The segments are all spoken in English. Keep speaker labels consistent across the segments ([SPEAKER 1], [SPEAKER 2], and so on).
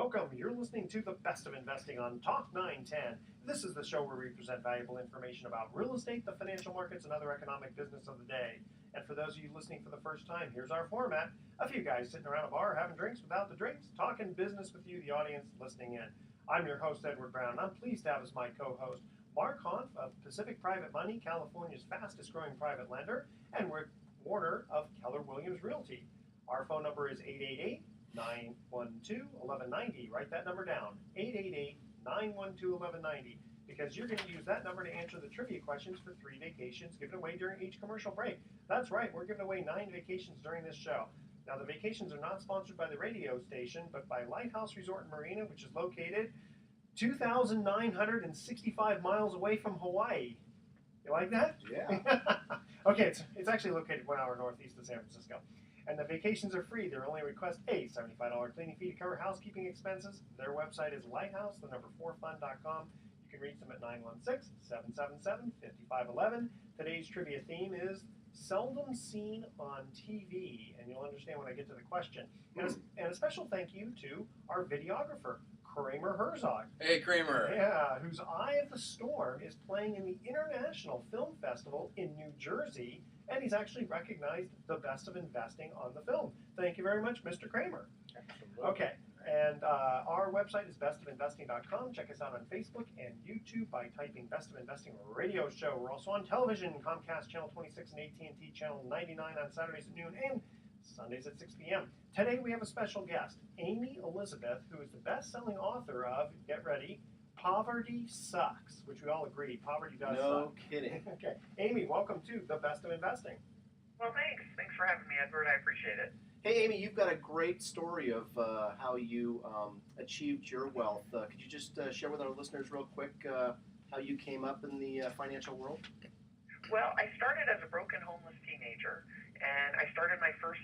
[SPEAKER 1] Welcome. You're listening to the Best of Investing on Talk 910. This is the show where we present valuable information about real estate, the financial markets, and other economic business of the day. And for those of you listening for the first time, here's our format. A few guys sitting around a bar having drinks without the drinks, talking business with you, the audience, listening in. I'm your host, Edward Brown, and I'm pleased to have as my co-host Mark Hanf of Pacific Private Money, California's fastest growing private lender, and Rick Warner of Keller Williams Realty. Our phone number is 888-912-1190. Write that number down, 888-912-1190, because you're going to use that number to answer the trivia questions for 3 vacations given away during each commercial break. That's right, we're giving away 9 vacations during this show. Now, the vacations are not sponsored by the radio station, but by Lighthouse Resort and Marina, which is located 2,965 miles away from Hawaii. You like that?
[SPEAKER 2] Yeah.
[SPEAKER 1] Okay, it's actually located 1 hour northeast of San Francisco. And the vacations are free. They only request a $75 cleaning fee to cover housekeeping expenses. Their website is lighthouse4fun.com. You can reach them at 916-777-5511. Today's trivia theme is seldom seen on TV, and you'll understand when I get to the question. And a special thank you to our videographer, Kramer Herzog.
[SPEAKER 2] Hey, Kramer.
[SPEAKER 1] Yeah, whose Eye of the Storm is playing in the International Film Festival in New Jersey, and he's actually recognized the Best of Investing on the film. Thank you very much, Mr. Kramer.
[SPEAKER 2] Absolutely.
[SPEAKER 1] Okay, and our website is bestofinvesting.com. Check us out on Facebook and YouTube by typing Best of Investing Radio Show. We're also on television, Comcast Channel 26 and AT&T Channel 99 on Saturdays at noon and Sundays at 6 p.m. Today we have a special guest, Aimee Elizabeth, who is the best-selling author of, get ready, Poverty Sucks, which we all agree, poverty does suck.
[SPEAKER 2] No kidding.
[SPEAKER 1] Okay. Aimee, welcome to the Best of Investing.
[SPEAKER 3] Well, thanks. Thanks for having me, Edward. I appreciate it.
[SPEAKER 2] Hey, Aimee, you've got a great story of how you achieved your wealth. Could you just share with our listeners real quick how you came up in the financial world?
[SPEAKER 3] Well, I started as a broken, homeless teenager, and I started my first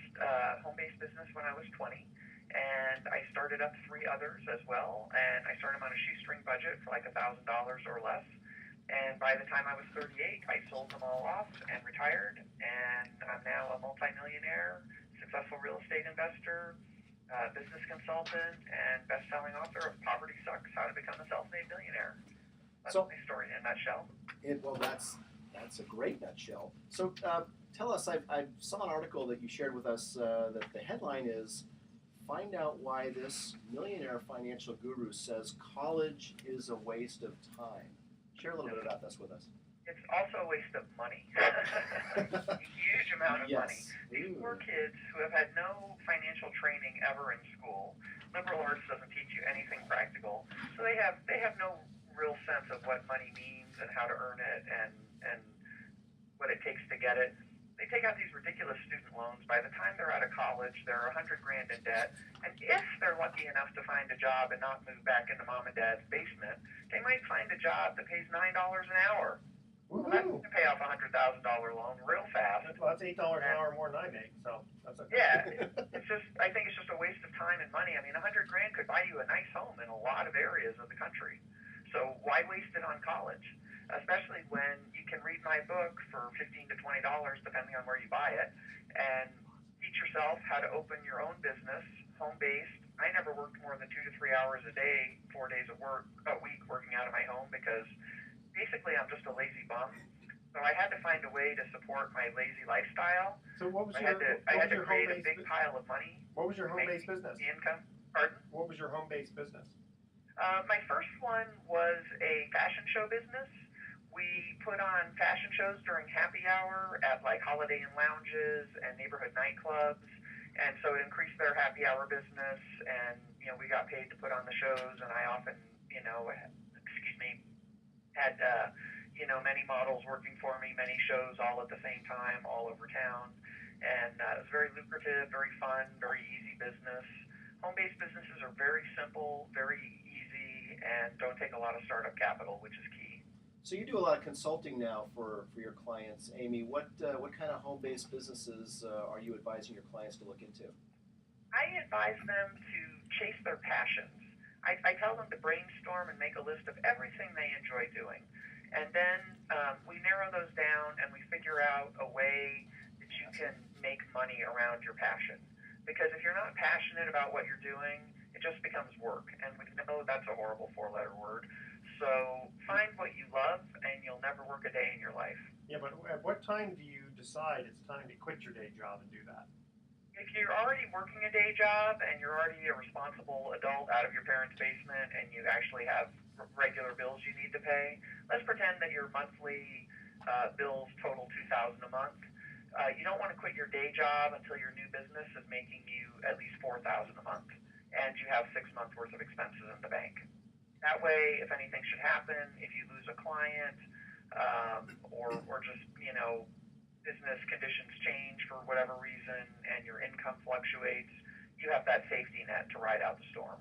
[SPEAKER 3] home-based business when I was 20, and I started up 3 others as well, and I started them on a shoestring budget for like $1,000 or less, and by the time I was 38, I sold them all off and retired, and I'm now a multimillionaire, successful real estate investor, business consultant, and best-selling author of Poverty Sucks, How to Become a Self-Made Millionaire. That's my story in a nutshell.
[SPEAKER 2] Well, that's a great nutshell. So tell us, I saw an article that you shared with us that the headline is, Find Out Why This Millionaire Financial Guru Says College is a Waste of Time. Share a little bit about this with us.
[SPEAKER 3] It's also a waste of money. A huge amount of money. These poor kids who have had no financial training ever in school. Liberal arts doesn't teach you anything practical. So they have no real sense of what money means and how to earn it and what it takes to get it. They take out these ridiculous student loans. By the time they're out of college, they're $100,000 in debt. And if they're lucky enough to find a job and not move back into mom and dad's basement, they might find a job that pays $9 an hour. Well, that's going to pay off a $100,000 loan real fast.
[SPEAKER 1] Well, that's $8 an hour more than I make, so that's okay.
[SPEAKER 3] Yeah, I think it's just a waste of time and money. I mean, $100,000 could buy you a nice home in a lot of areas of the country. So why waste it on college? Especially when you can read my book for $15 to $20, depending on where you buy it, and teach yourself how to open your own business, home-based. I never worked more than 2 to 3 hours a day, 4 days a week working out of my home because basically I'm just a lazy bum. So I had to find a way to support my lazy lifestyle.
[SPEAKER 1] So what was
[SPEAKER 3] I had to create a big pile of money.
[SPEAKER 1] What was your home-based business?
[SPEAKER 3] The income. Pardon?
[SPEAKER 1] What was your home-based business?
[SPEAKER 3] My first one was a fashion show business. We put on fashion shows during happy hour at like Holiday Inn lounges and neighborhood nightclubs, and so it increased their happy hour business. And we got paid to put on the shows, and I often, had many models working for me, many shows all at the same time, all over town, and it was very lucrative, very fun, very easy business. Home-based businesses are very simple, very easy, and don't take a lot of startup capital, which is key.
[SPEAKER 2] So you do a lot of consulting now for your clients. Aimee, what kind of home-based businesses are you advising your clients to look into?
[SPEAKER 3] I advise them to chase their passions. I tell them to brainstorm and make a list of everything they enjoy doing. And then we narrow those down and we figure out a way that you can make money around your passion. Because if you're not passionate about what you're doing, it just becomes work. And we know that's a horrible four-letter word. So find what you love, and you'll never work a day in your life.
[SPEAKER 1] Yeah, but at what time do you decide it's time to quit your day job and do that?
[SPEAKER 3] If you're already working a day job and you're already a responsible adult out of your parents' basement and you actually have regular bills you need to pay, let's pretend that your monthly bills total $2,000 a month. You don't want to quit your day job until your new business is making you at least $4,000 a month and you have 6 months worth of expenses in the bank. That way, if anything should happen, if you lose a client or just, business conditions change for whatever reason and your income fluctuates, you have that safety net to ride out the storm.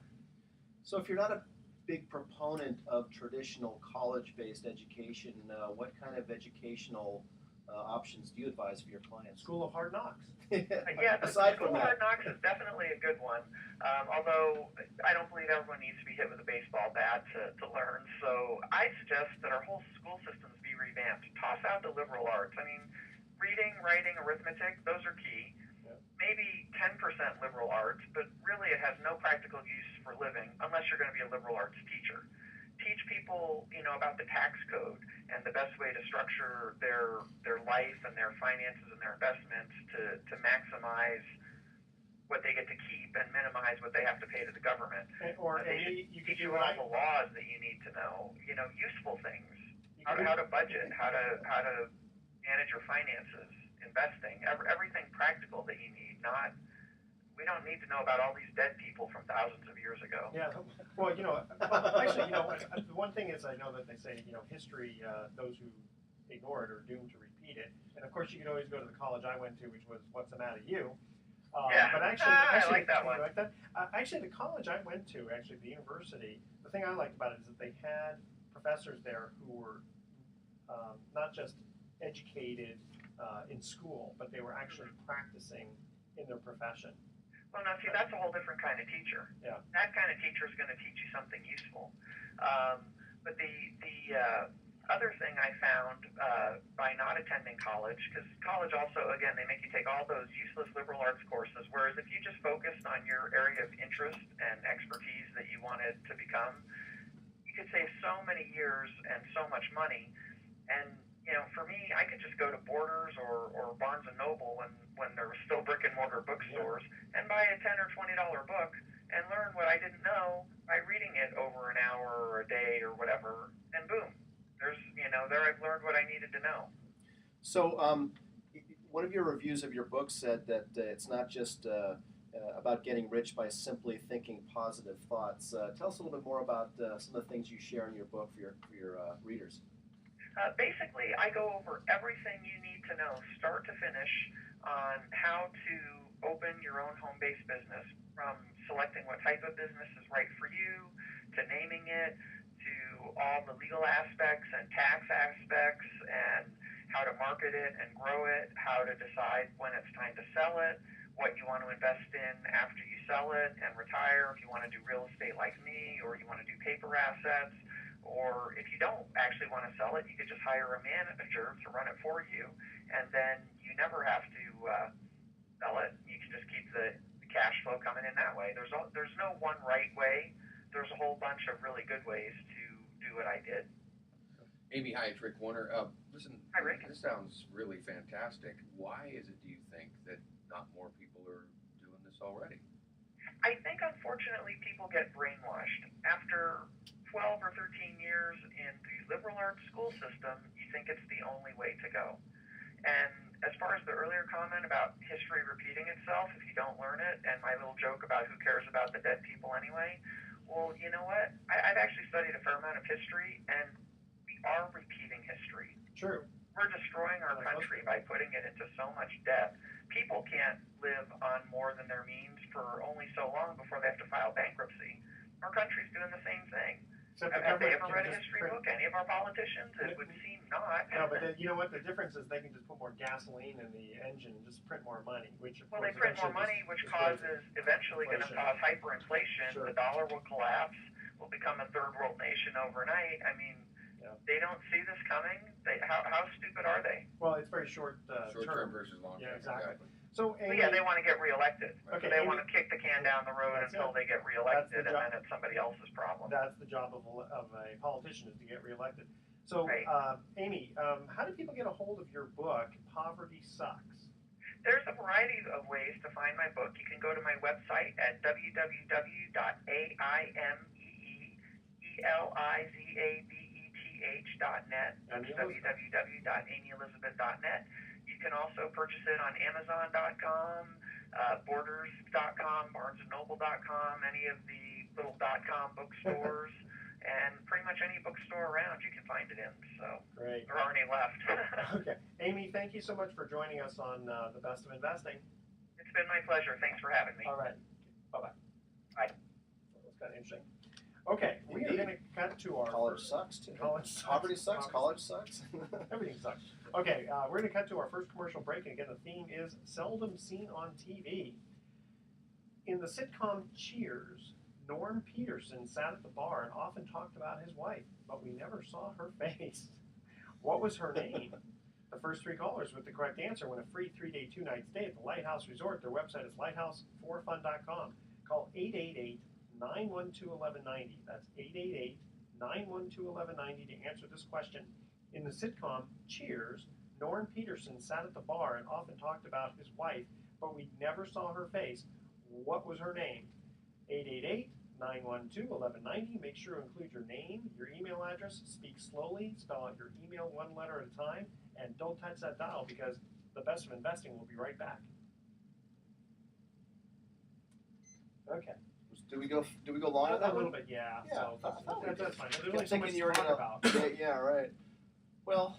[SPEAKER 2] So if you're not a big proponent of traditional college-based education, what kind of educational options do you advise for your clients?
[SPEAKER 1] School of Hard Knocks.
[SPEAKER 3] Yeah, the School of Hard Knocks is definitely a good one. Although I don't believe everyone needs to be hit with a baseball bat to learn. So I suggest that our whole school systems be revamped. Toss out the liberal arts. I mean, reading, writing, arithmetic, those are key.
[SPEAKER 1] Yeah.
[SPEAKER 3] Maybe 10% liberal arts, but really it has no practical use for living unless you're going to be a liberal arts teacher. Teach people, about the tax code and the best way to structure their life and their finances and their investments to maximize what they get to keep and minimize what they have to pay to the government.
[SPEAKER 1] You
[SPEAKER 3] teach you all the laws that you need to know, useful things, how to budget, how to manage your finances, investing, everything practical that you need. We don't need to know about all these dead people from thousands of years ago.
[SPEAKER 1] Yeah, well, actually, the one thing is I know that they say, history, those who ignore it are doomed to repeat it. And of course, you can always go to the college I went to, which was What's the Matter You?
[SPEAKER 3] Yeah,
[SPEAKER 1] but actually,
[SPEAKER 3] I like that one.
[SPEAKER 1] Like that? Actually, the college I went to, the university, the thing I liked about it is that they had professors there who were not just educated in school, but they were actually practicing in their profession.
[SPEAKER 3] Well, now, see, that's a whole different kind of teacher.
[SPEAKER 1] Yeah.
[SPEAKER 3] That kind of teacher is going to teach you something useful. But the other thing I found by not attending college, because college also, again, they make you take all those useless liberal arts courses, whereas if you just focused on your area of interest and expertise that you wanted to become, you could save so many years and so much money. And for me, I could just go to Borders or Barnes and Noble when there were still brick and mortar bookstores and buy a $10 or $20 book and learn what I didn't know by reading it over an hour or a day or whatever. And boom, there I've learned what I needed to know.
[SPEAKER 2] So, one of your reviews of your book said that it's not just about getting rich by simply thinking positive thoughts. Tell us a little bit more about some of the things you share in your book for your readers.
[SPEAKER 3] Basically, I go over everything you need to know, start to finish, on how to open your own home-based business, from selecting what type of business is right for you, to naming it, to all the legal aspects and tax aspects, and how to market it and grow it, how to decide when it's time to sell it, what you want to invest in after you sell it and retire, if you want to do real estate like me, or you want to do paper assets. Or if you don't actually want to sell it, you could just hire a manager to run it for you, and then you never have to sell it. You can just keep the cash flow coming in that way. There's no one right way. There's a whole bunch of really good ways to do what I did.
[SPEAKER 4] Aimee, hi, it's Rick Warner. Listen,
[SPEAKER 3] hi, Rick.
[SPEAKER 4] This sounds really fantastic. Why is it, do you think, that not more people are doing this already?
[SPEAKER 3] I think, unfortunately, people get brainwashed. After 12 or 13 years in the liberal arts school system, you think it's the only way to go. And as far as the earlier comment about history repeating itself if you don't learn it, and my little joke about who cares about the dead people anyway, well, you know what? I've actually studied a fair amount of history, and we are repeating history.
[SPEAKER 1] True.
[SPEAKER 3] We're destroying our country by putting it into so much debt. People can't live on more than their means for only so long before they have to file bankruptcy. Our country's doing the same thing. Have they ever read a history book? Any of our politicians? It would seem not.
[SPEAKER 1] No, but you know what? The difference is they can just put more gasoline in the engine and just print more money, which of course
[SPEAKER 3] they print more money, which causes eventually going to cause hyperinflation.
[SPEAKER 1] Sure.
[SPEAKER 3] The dollar will collapse. We'll become a third world nation overnight. I mean, they don't see this coming. How stupid are they?
[SPEAKER 1] Well, it's very short
[SPEAKER 4] term versus long term.
[SPEAKER 1] Yeah, exactly. So,
[SPEAKER 3] But
[SPEAKER 1] Aimee,
[SPEAKER 3] yeah, they want to get reelected.
[SPEAKER 1] Okay,
[SPEAKER 3] They
[SPEAKER 1] Aimee,
[SPEAKER 3] want to kick the can down the road
[SPEAKER 1] that's
[SPEAKER 3] until
[SPEAKER 1] it.
[SPEAKER 3] they get
[SPEAKER 1] That's
[SPEAKER 3] reelected,
[SPEAKER 1] the
[SPEAKER 3] and
[SPEAKER 1] job.
[SPEAKER 3] then it's somebody else's problem.
[SPEAKER 1] that's the job of a politician, is to get reelected. So,
[SPEAKER 3] Right.
[SPEAKER 1] Aimee, how do people get a hold of your book, Poverty Sucks?
[SPEAKER 3] There's a variety of ways to find my book. You can go to my website at www.aimeelizabeth.net. That's www.amyelizabeth.net. You can also purchase it on Amazon.com, Borders.com, BarnesandNoble.com, any of the little .com bookstores, and pretty much any bookstore around you can find it in. So
[SPEAKER 1] Great.
[SPEAKER 3] there aren't any left.
[SPEAKER 1] Okay. Aimee, thank you so much for joining us on The Best of Investing.
[SPEAKER 3] It's been my pleasure. Thanks for having me.
[SPEAKER 1] All right. Bye-bye.
[SPEAKER 3] Bye.
[SPEAKER 1] That was kind of interesting. Okay, we are
[SPEAKER 2] Indeed.
[SPEAKER 1] going to cut to our
[SPEAKER 2] College
[SPEAKER 1] first-
[SPEAKER 2] sucks too.
[SPEAKER 1] College sucks.
[SPEAKER 2] Poverty sucks.
[SPEAKER 1] Poverty
[SPEAKER 2] College sucks.
[SPEAKER 1] Everything sucks. Okay, we're going to cut to our first commercial break, and again, the theme is seldom seen on TV. In the sitcom Cheers, Norm Peterson sat at the bar and often talked about his wife, but we never saw her face. What was her name? The first three callers with the correct answer win a free 3-day, 2-night stay at the Lighthouse Resort. Their website is lighthouseforfun.com. Call 888-912-1190. That's 888-912-1190 to answer this question. In the sitcom Cheers, Norm Peterson sat at the bar and often talked about his wife, but we never saw her face. What was her name? 888-912-1190. Make sure to include your name, your email address, speak slowly, spell out your email one letter at a time, and don't touch that dial because the best of investing will be right back. Okay.
[SPEAKER 2] Do we go long with
[SPEAKER 1] A
[SPEAKER 2] that
[SPEAKER 1] little
[SPEAKER 2] one?
[SPEAKER 1] bit, yeah.
[SPEAKER 2] Yeah,
[SPEAKER 1] So
[SPEAKER 2] I thought we
[SPEAKER 1] that's
[SPEAKER 2] did.
[SPEAKER 1] fine. There's
[SPEAKER 2] I'm
[SPEAKER 1] only so much
[SPEAKER 2] thinking
[SPEAKER 1] to
[SPEAKER 2] you were
[SPEAKER 1] talk
[SPEAKER 2] gonna.
[SPEAKER 1] about.
[SPEAKER 2] Yeah, right. Well,